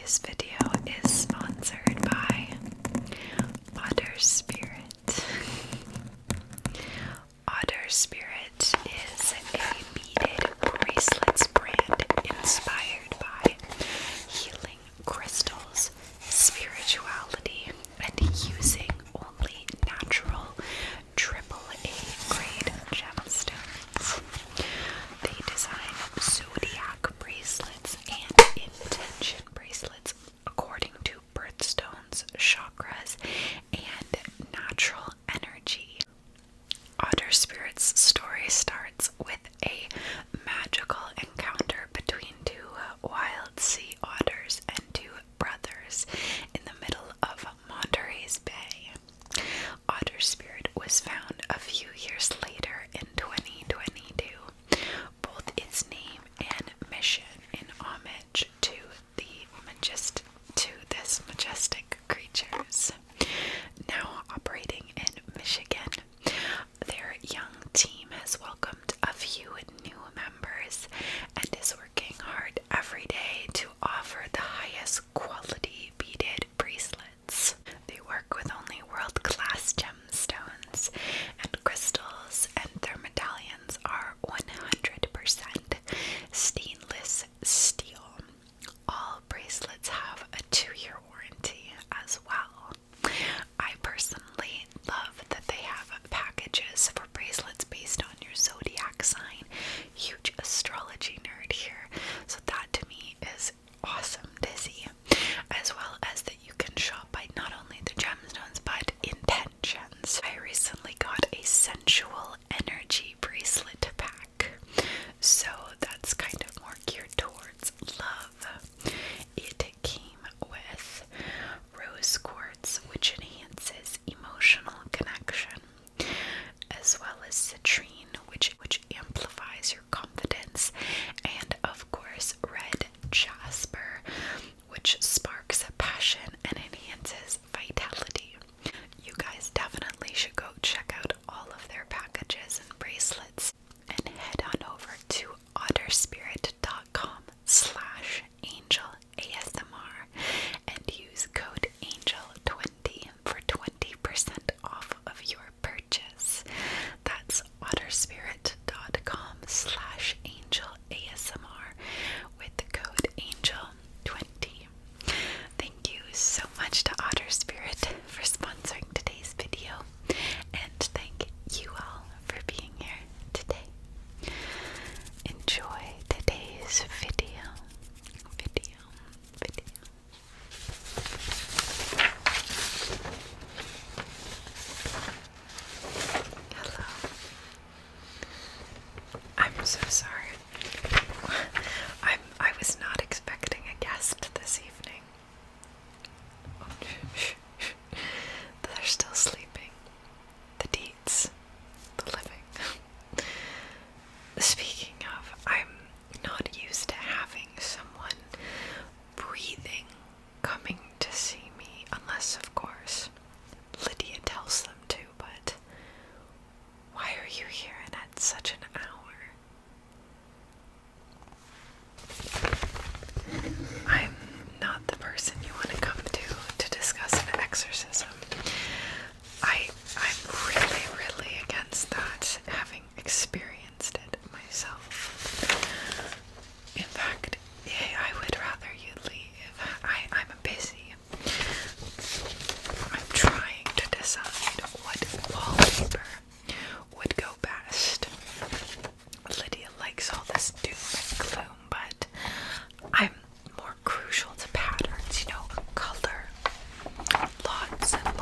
Today's video is sponsored by Otter Spirit. Otter Spirit is a beaded bracelets brand inspired by healing crystals, spirituality, and using only natural AAA grade gemstones. They design zodiac bracelets and intention bracelets according to birthstones, chakras, and natural energy. Otter Spirit's story starts with a magical encounter between two wild sea otters and two brothers in the middle of Monterey's Bay. Otter Spirit was found a few years later in 2022, both its name and mission in homage to this majestic creatures. Now operating in Michigan, their young team has welcomed a few new members and is working hard every day to offer the highest quality beaded bracelets. They work with only world-class gemstones and crystals, and their medallions are 100% stainless steel. All bracelets have a 2-year warranty as well. I personally love that they have packages for bracelets based on your zodiac sign. Huge astrology nerd here, so that to me is awesome to see, as well as that you can shop by not only the gemstones but intentions. I recently got a sensual energy bracelet pack, so that's kind of more geared towards love. It came with rose quartz, which enhances emotional connection, as well as citrine, which amplifies your confidence, and of course red jasper, which sparks passion and enhances vitality. You guys definitely should go check out all of their packages and bracelets and head on over to otterspirit.com/angelasmr and use code ANGEL20 for 20% off of your purchase. That's otterspirit.com/angelasmr with the code ANGEL20. Thank you so much to Otter Spirit for sponsoring today's video, and thank you all for being here today. Enjoy today's video. Hello. I'm so sorry. I was not expecting a guest this evening. They're still sleeping. The deeds. The living. Speaking of, I'm not used to having someone breathing coming to see me, unless, of course, Lydia tells them to, but why are you here and at such an hour? I'm not the person you want to come to discuss an exorcism. I'm really against that, having experienced it myself. In fact, I would rather you leave. I'm busy. I'm trying to decide what wallpaper would go best. Lydia likes all this doom and gloom, but I'm more crucial to patterns, color. Lots and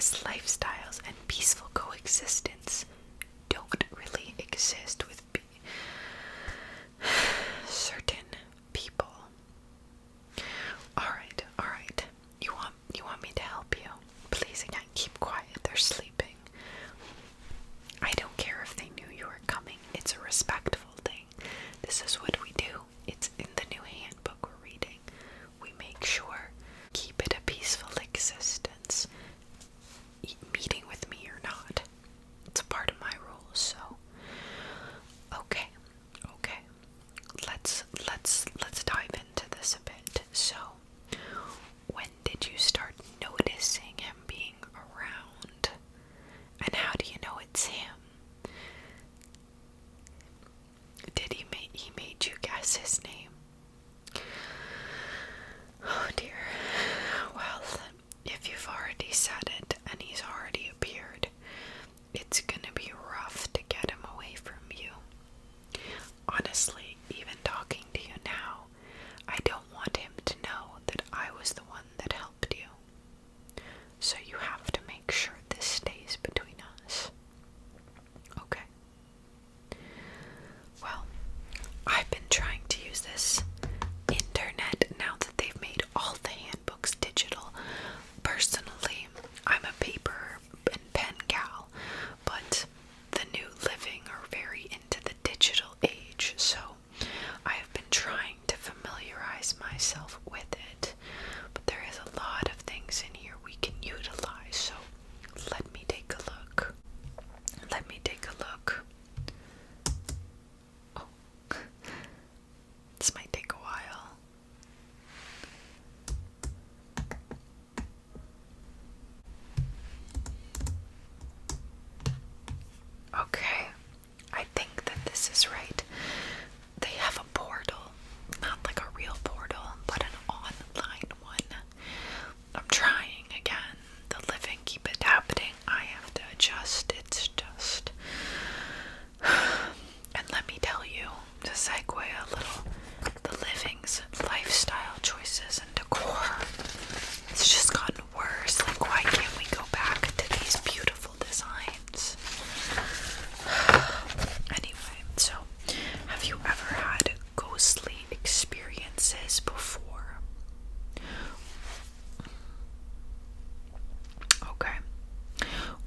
harmonious lifestyles and peaceful coexistence don't really exist with certain people. Alright, alright. You want me to help you? Please, again, keep quiet. They're sleeping. I don't care if they knew you were coming. It's a respectful thing. This is what we do. It's in the new handbook we're reading. We make sure, keep it a peaceful existence. Meeting with me or not. It's a part of my rules, so okay. Let's dive into this a bit. So, when did you start noticing him being around? And how do you know it's him? Did he made you guess his name? Oh dear. Well, if you've already said it and he's already appeared, it's gonna be rough to get him away from you. Honestly, even talking to you now, I don't want him to know that I was the one that helped you. So you have to make sure this stays between us. Okay? Well, I've been trying to use this internet now that they've made all the handbooks digital. Personally, I'm a paper and pen gal, but the new living are very into the digital age, so I have been trying to familiarize myself with it. But there is a lot of things in here we can utilize, so let me take a look. Oh, this might take a while. Okay, I think that this is right. They have a portal, not like a real portal, but an online one. I'm trying again. The living keep adapting. I have to adjust. It's just. And let me tell you, to segue a little, the living's lifestyle choices and decor. It's just gotten worse. Like, why can't we go back to these beautiful designs? Anyway, so have you ever had ghostly experiences before? Okay.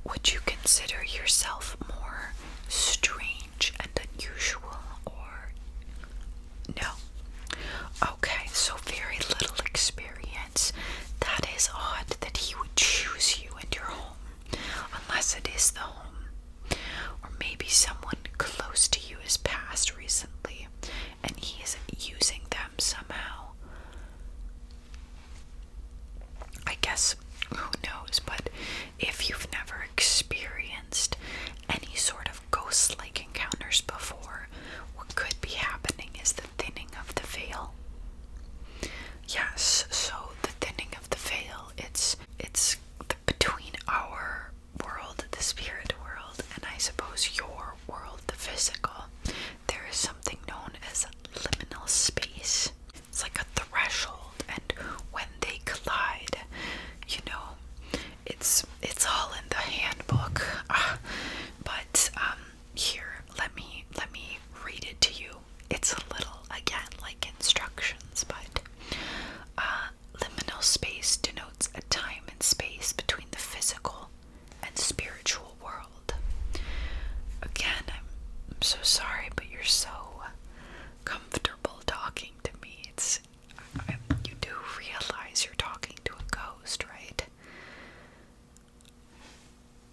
Would you consider yourself more strange and unusual, or no? Okay, so very little experience. That is odd that he would choose you and your home, unless it is the home. Or maybe someone close to you has passed recently, and he is using them somehow. I guess, who knows, but if you've never experienced any sort of ghost-like encounters before, what could be happening is the thinning of the veil. Yes, so the thinning of the veil, it's between our world, the spirit world, and I suppose your world, the physical. There is something known as liminal space. It's like a threshold, and when they collide, you know, it's all in the handbook. But here, let me read it to you. It's a little, again, like instructions, but liminal space denotes a time and space between the physical and spiritual world. Again, I'm so sorry, but you're so comfortable talking to me. You do realize you're talking to a ghost, right?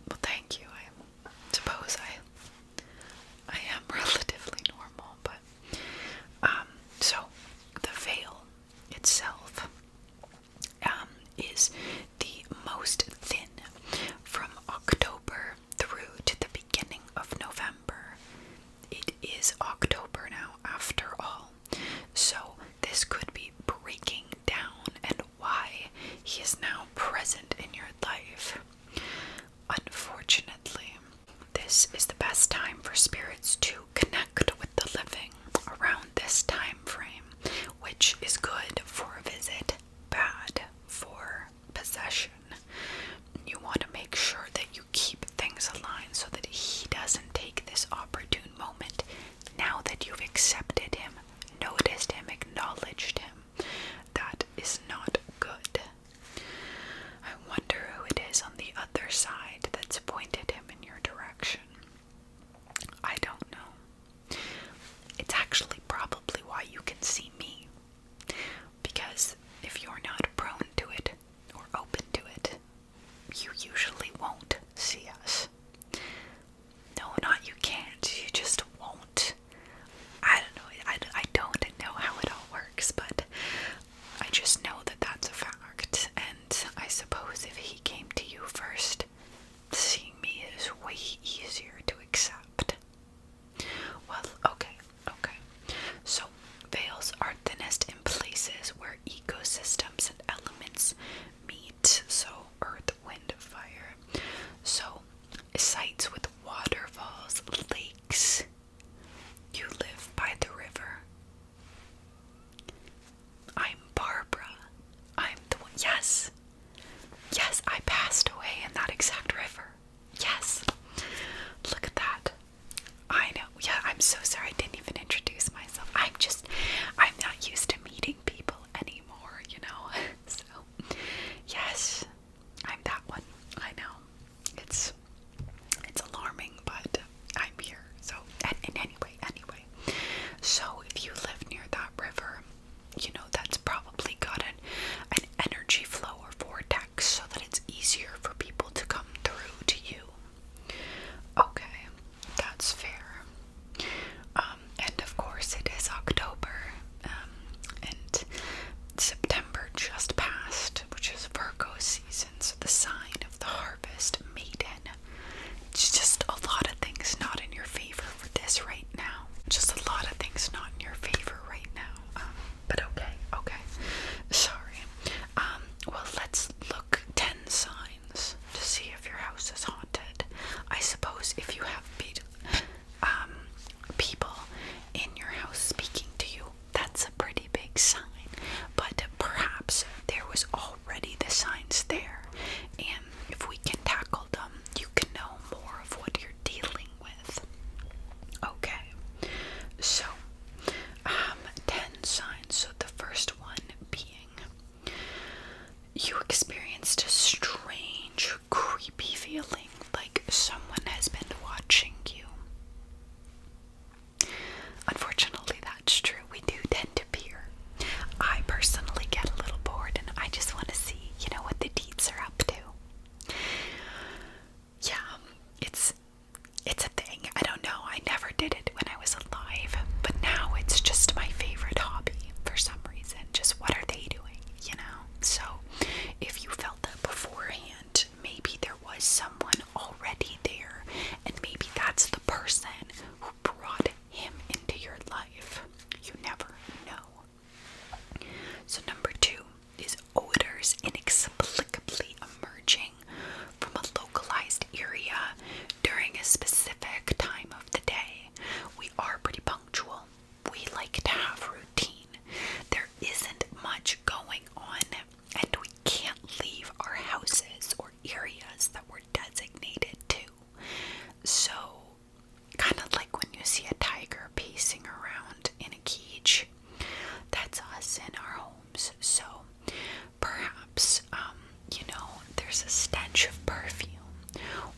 Well, thank you. I suppose I am relatively normal, but so the veil itself is the most thin from October through to the beginning of November. It is October now, after all, so this could be breaking down and why he is now present in your life. Unfortunately, this is the best time for spirits to connect with the living around this time frame, which is good for a visit, bad for possession. So the sign of the harvest maiden. It's just a lot of things not in your favor for this right now. Just a lot of things not in your favor right now. But okay. Sorry. Well, let's look 10 signs to see if your house is haunted. I suppose if you have people in your house speaking to you, that's a pretty big sign. But perhaps there was already the signs there, and if we can tackle them, you can know more of what you're dealing with. Okay, so 10 signs. So the first one being you experienced a strange, creepy feeling like someone has been watching you. Unfortunately, that's true. We do tend to peer. I personally get a little bored and I just want to see, what the deets are up to. Yeah, it's a thing. I don't know. I never did it when I was alive, but now it's just my favorite hobby for some reason. Just what are they doing, So if you felt that beforehand, maybe there was someone already there, and maybe that's the person who brought him into your life. You never know. So number 2 is odors inexplicably emerging from a localized area during a specific time of the day. We are pretty punctual. We like to have routine. There isn't much going on, and we can't leave our houses or areas that we're designated to. So, kind of like when you see a tiger pacing around in a cage, that's us in our homes. So, perhaps, there's a stench of perfume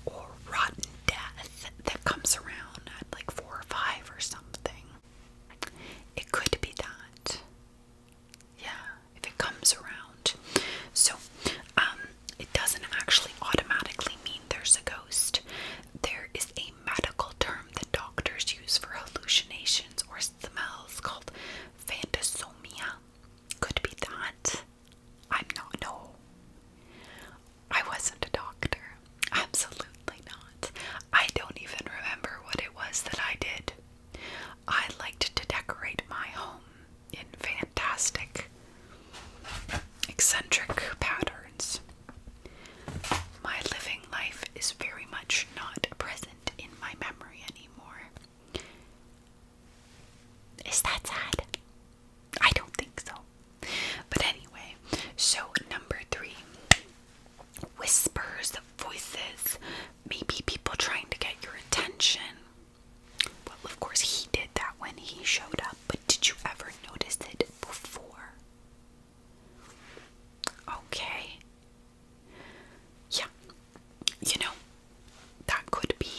or rotten death that comes around at like 4 or 5 or something. It could be that. Yeah, if it comes around. So, it doesn't actually automatically mean there's a ghost. There is a medical term that doctors use for hallucinations or smells called phantasomia. Could be that. I'm not, no. I wasn't a doctor. Absolutely not. I don't even remember what it was that I did. I liked to decorate my home in fantastic, eccentric patterns. My living life is very much not present in my memory anymore. Is that sad? I don't think so. But anyway, so number 3. Whispers, voices, maybe people trying to get your attention. Well, of course he did that when he showed up, but did you ever notice it before? Okay. Yeah. That could be.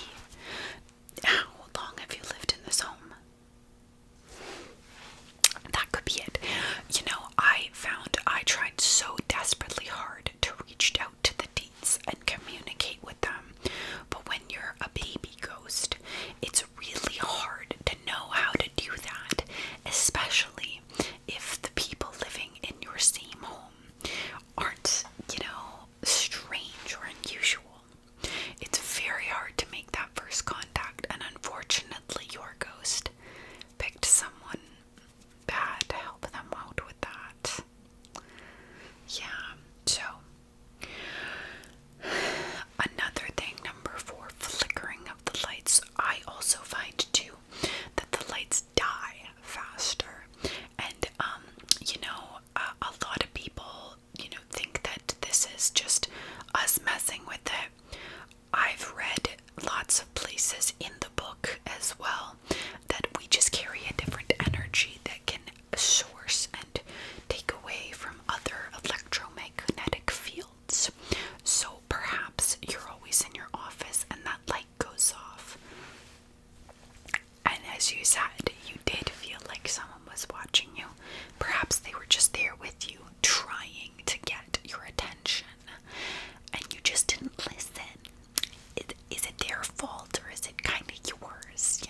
How long have you lived in this home? That could be it. I tried so desperately hard to reach out to the deets and communicate with them, but when you're a baby ghost, it's really hard to know how to do that, especially if the people living in your same home aren't, strange or unusual. It's very hard to make that first contact, and unfortunately your ghost picked someone bad to help them out with that. Yeah, so another thing, number 4, flickering of the lights. I also find too that the lights die faster, and a lot of people think that this is just us messing with it. I've read lots of places in the book as well that we just carry a different energy that can source and take away from other electromagnetic fields. So perhaps you're always in your office and that light goes off. And as you said, you did feel like someone was watching you. Perhaps they were just there with you, trying to get your attention, and you just didn't listen. Is it their fault or is it kind of yours,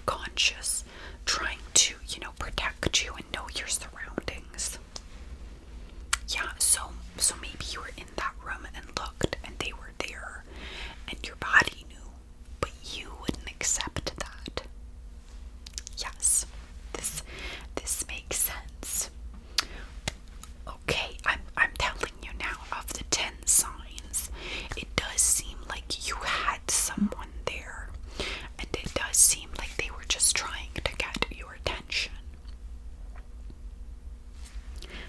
subconscious trying to, protect you and know your surroundings. Yeah, so maybe you were in that room and looked and they were there and your body knew, but you wouldn't accept that. Yes, this makes sense. Okay, I'm telling you now, of the 10 signs, it does seem like you had someone there, and it does seem like they were just trying to get your attention.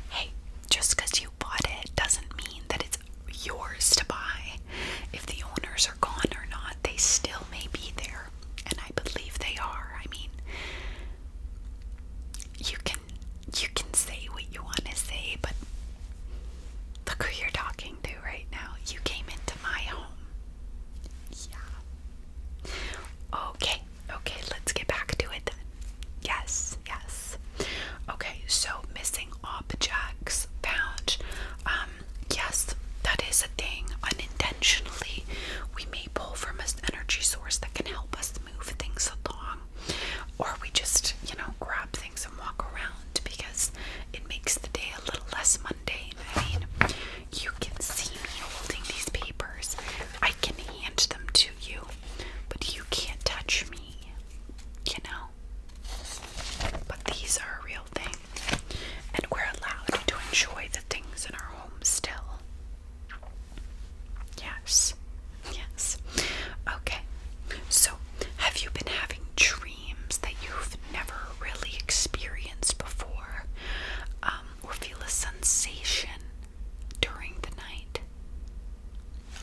Hey, just because you bought it doesn't mean that it's yours to buy. If the owners are gone or not, they still may be there, and I believe they are. I mean, you can say what you want to say, but look who you're talking to right now. You came into my home. Yeah. Okay, let's get back to it then. Yes. Okay, so missing objects found. Yes, that is a thing. Unintentionally, we may pull from an energy source that can help us move things along. Or we just, grab things and walk around because it makes the day a little less mundane. I mean, you can see me holding these papers. I can hand them to you, but you can't touch me, But these are a real thing, and we're allowed to enjoy the things in our home still. Yes. Okay, so have you been having dreams that you've never really experienced before, or feel a sensation during the night?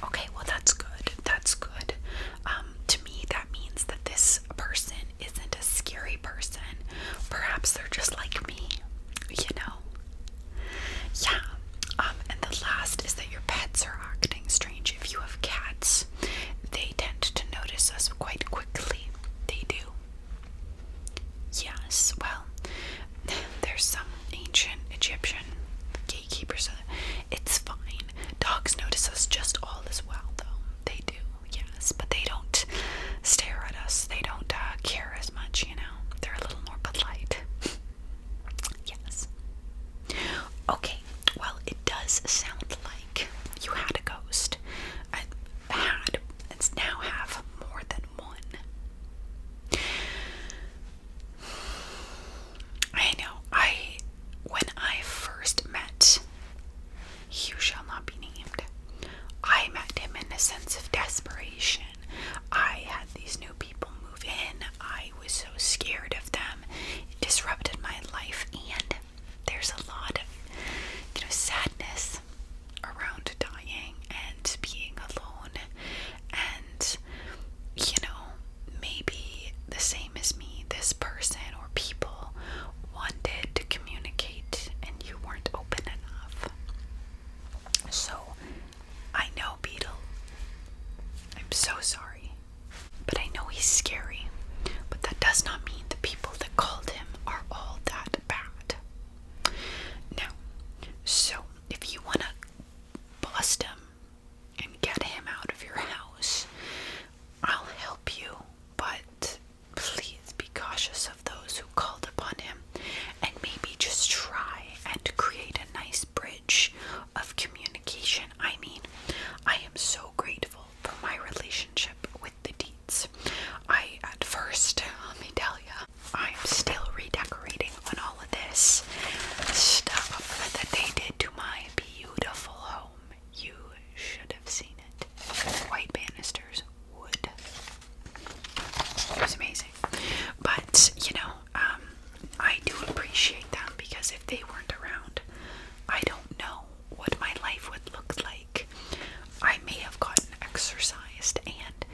Okay, well that's good. To me, that means that this person isn't a scary person. Perhaps they're just like me, Yeah. And the last is that your pets are acting strange. If you have cats, they tend to notice us quite quickly. They do. Yes, well, there's some ancient Egyptian gatekeepers. It's fine. Dogs notice us just all as well, though. They do, yes, but they don't stare at us. They don't care as much, They're a little more polite. Yes. Okay, well, it does sound like you had a ghost. It's now have more than one. I know. When I first met, you shall not be named, I met him in a sense of desperation. I had these new people move in. I was so scared of them. It disrupted my life, and there's a lot of, sadness around dying and being alone, and, maybe the same as me, this person or people wanted to communicate and you weren't open enough. So, I know, Beetle. I'm so sorry. But I know he's scary. But that does not mean the people that called him are all that bad. Now, so if you want to bust him and get him out of your house, I'll help you. But please be cautious of those who called upon him, and maybe just try and create a nice bridge of communication. I mean, I am so grateful for my relationship with the Deets. At first, let me tell you, I'm still redecorating on all of this stuff that they did to my beautiful home. You should have seen it. White banisters, wood. It was amazing. But, I do appreciate them, because if they weren't around, I don't know what my life would look like. I may have gotten exorcised, and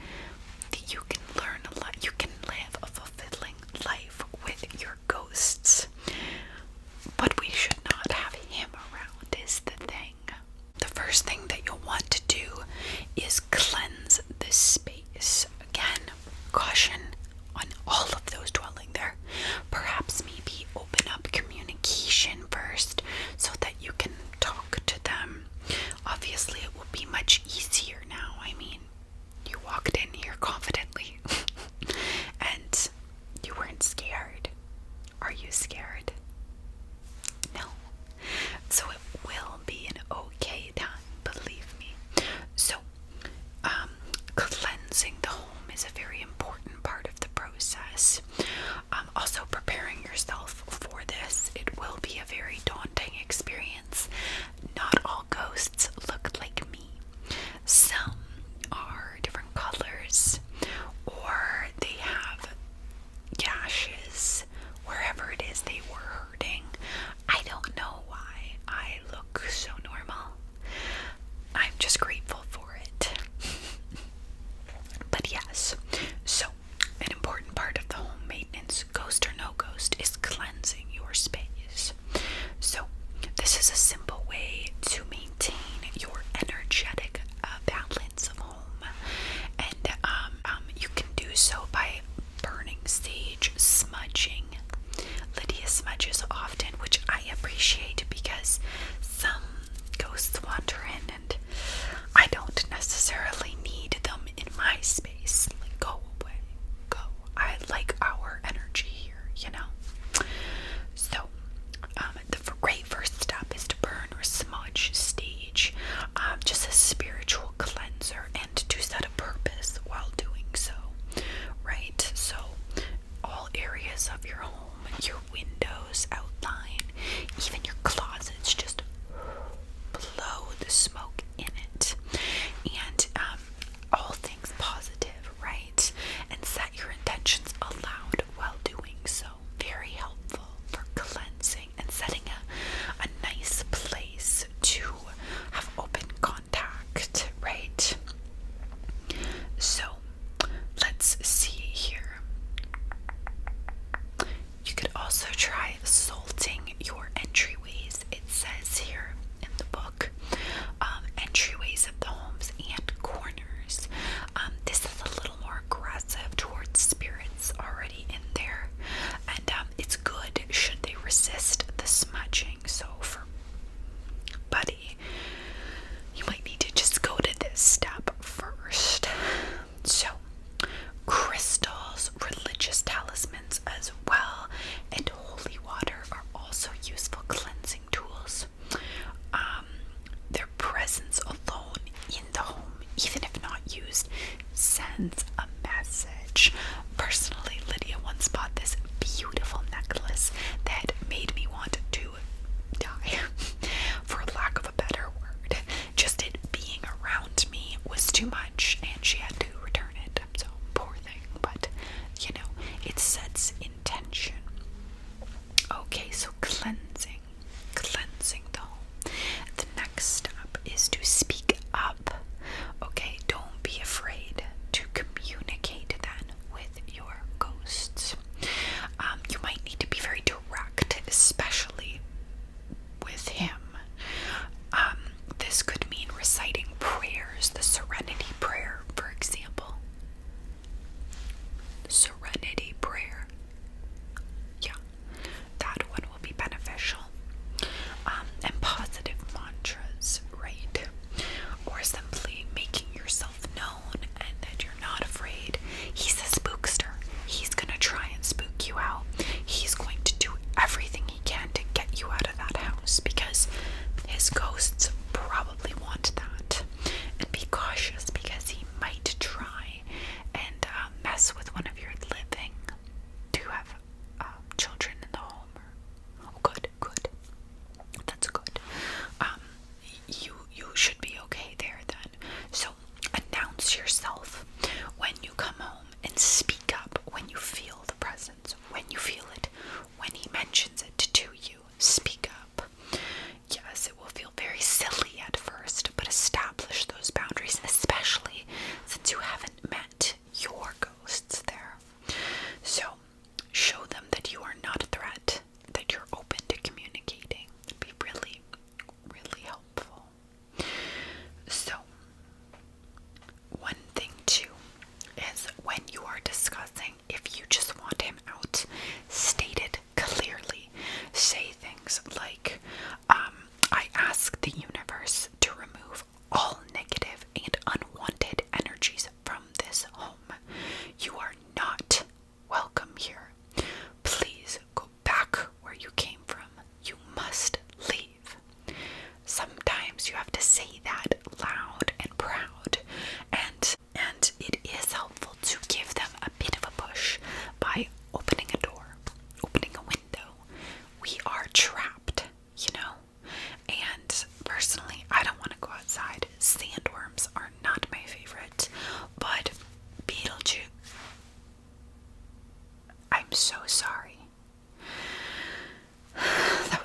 you can learn a lot. You can live a fulfilling life with your ghosts. But we should not have him around, is the thing. The first thing that you'll want to do is cleanse the space. Again, caution on all of those dwelling there. you scared? No. So it will be an okay time, believe me. So, cleansing the home is a very important part of the process. Also, preparing yourself for this, it will be a very daunting experience. Not all ghosts look like me. Some are different colors, or they have gashes wherever it is they were hurting. I don't know why I look so normal. I'm just grateful for it. But yes, so an important part of the home maintenance, ghost or no ghost, is cleansing your space. So this is a simple way to maintain your energetic balance of home, and you can do so by burning sage, smudging. Lydia smudges often, which I appreciate because some ghosts wander in and I don't necessarily need them in my space. Like, go away, go. I like our energy here, you know? So, the great first step is to burn or smudge stage, just a spiritual cleanser, and to set a purpose while doing so, right? So, all areas of your home, your windows, outline, even your closets, just blow the smoke in it. And all things positive, right? And set your intentions aloud while doing so. Very helpful for cleansing and setting a nice place to have open contact, right? So let's see here. You could also try salting your entryways. It says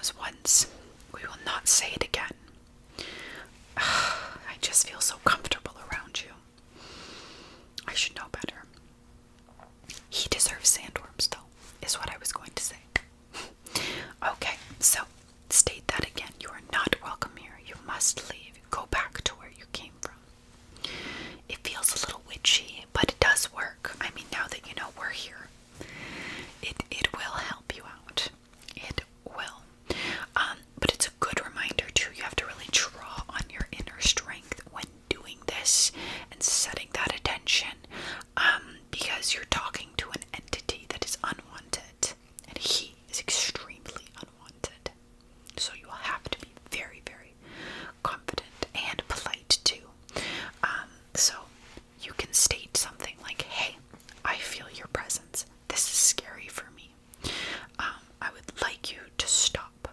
was once. We will not say it again. I just feel so comfortable around you. I should know better. He deserves sandworms, though, is what I was going to say. Okay, so state that again. You are not welcome here. You must leave. Go back to where you came from. It feels a little witchy, but it does work. I mean, now that you know we're here, it will help you out. It will. But it's a good reminder too. You have to really draw on your inner strength when doing this and setting that attention, because you're talking to an entity that is unwanted, and he is extremely unwanted. So you will have to be very, very confident and polite too. So you can state something like, "Hey, I feel your presence. This is scary for me. I would like you to stop.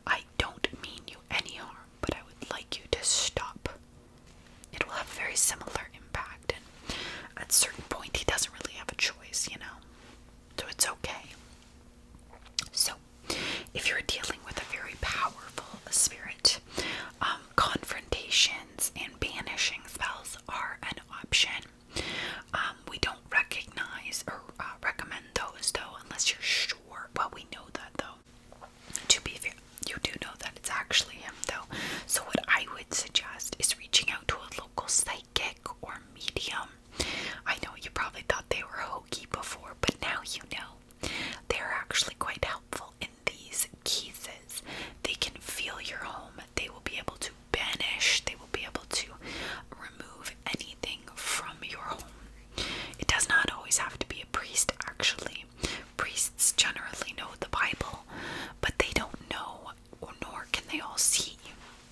I don't mean you any harm, but I would like you to stop." It will have a very similar impact, and at a certain point he doesn't really have a choice, you know? So it's okay. So, if you're dealing with a very powerful spirit, confrontations and banishing spells are an option. We don't recognize or recommend those, though, unless you're sure. Well, we know that, though. To be fair, you do know that it's actually him, though. So what I would suggest is reaching out to a local psychic or medium. I know you probably thought they were hokey before, but now you know. They're actually quite helpful in these cases. They can feel your home. They will be able to banish. They will be able to remove anything from your home. It does not always have to be a priest, actually. Priests generally know the Bible, but they don't know, or nor can they all see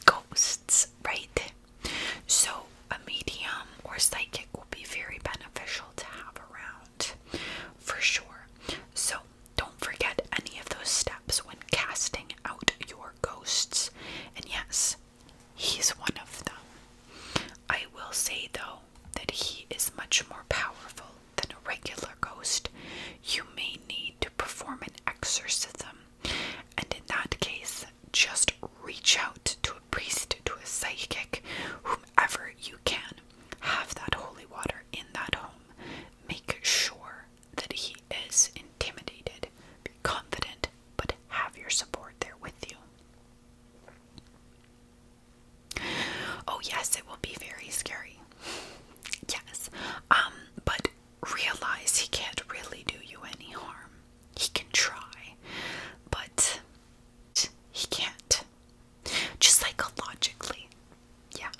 ghosts, right? So a medium or psychic will be very beneficial to have around, for sure. So don't forget any of those steps when casting out your ghosts. And yes, he's one of them. I will say, though, that he is much more powerful than a regular ghost. You may need to perform an exorcism, and in that case, just reach out to a priest, to a psychic, whomever you can. Have that holy water in that home. Make sure that he is intimidated. Be confident, but have your support there with you. Oh yes, it will be very scary. Yes, but realize he can't really do you any harm. He can try, but he can't. Just psychologically. Yeah.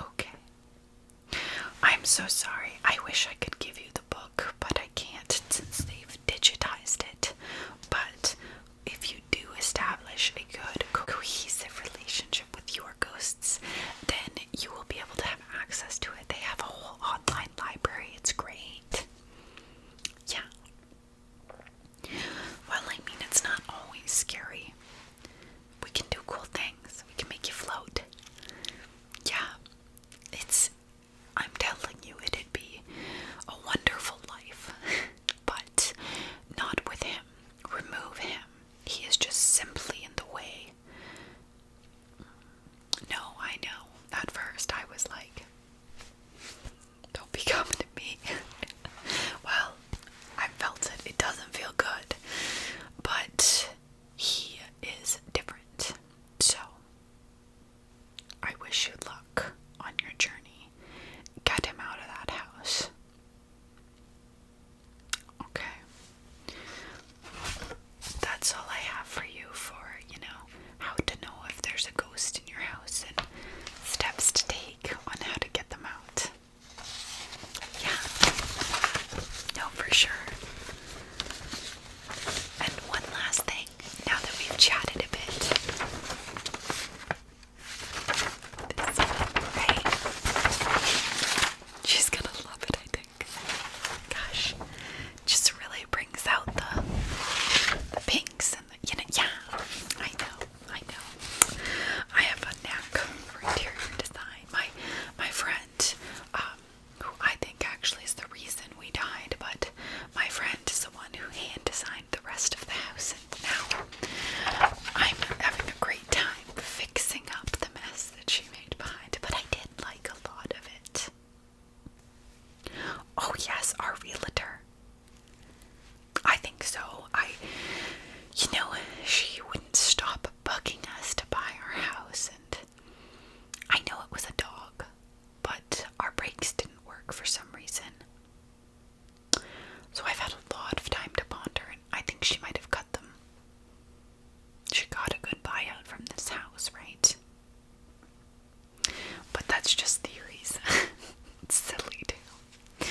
Okay. I'm so sorry. I wish I could give you the book, but I can't since they've digitized it. But if you do establish a good, cohesive relationship with your ghosts, then you will be able to have access to it. They have a whole online library. It's great. Yeah. Well, I mean, it's not always scary. We can do cool things. We can make you float. Yeah. I'm telling you, it'd be like she might have cut them. She got a good buyout from this house, right? But that's just theories. It's silly too.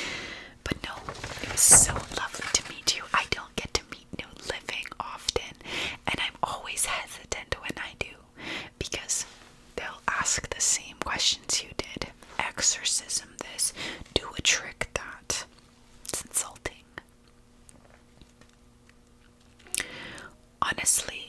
But no, it was so lovely to meet you. I don't get to meet new living often, and I'm always hesitant when I do, because they'll ask the same questions you did. Exorcism this, do a trick that. It's insulting. Honestly,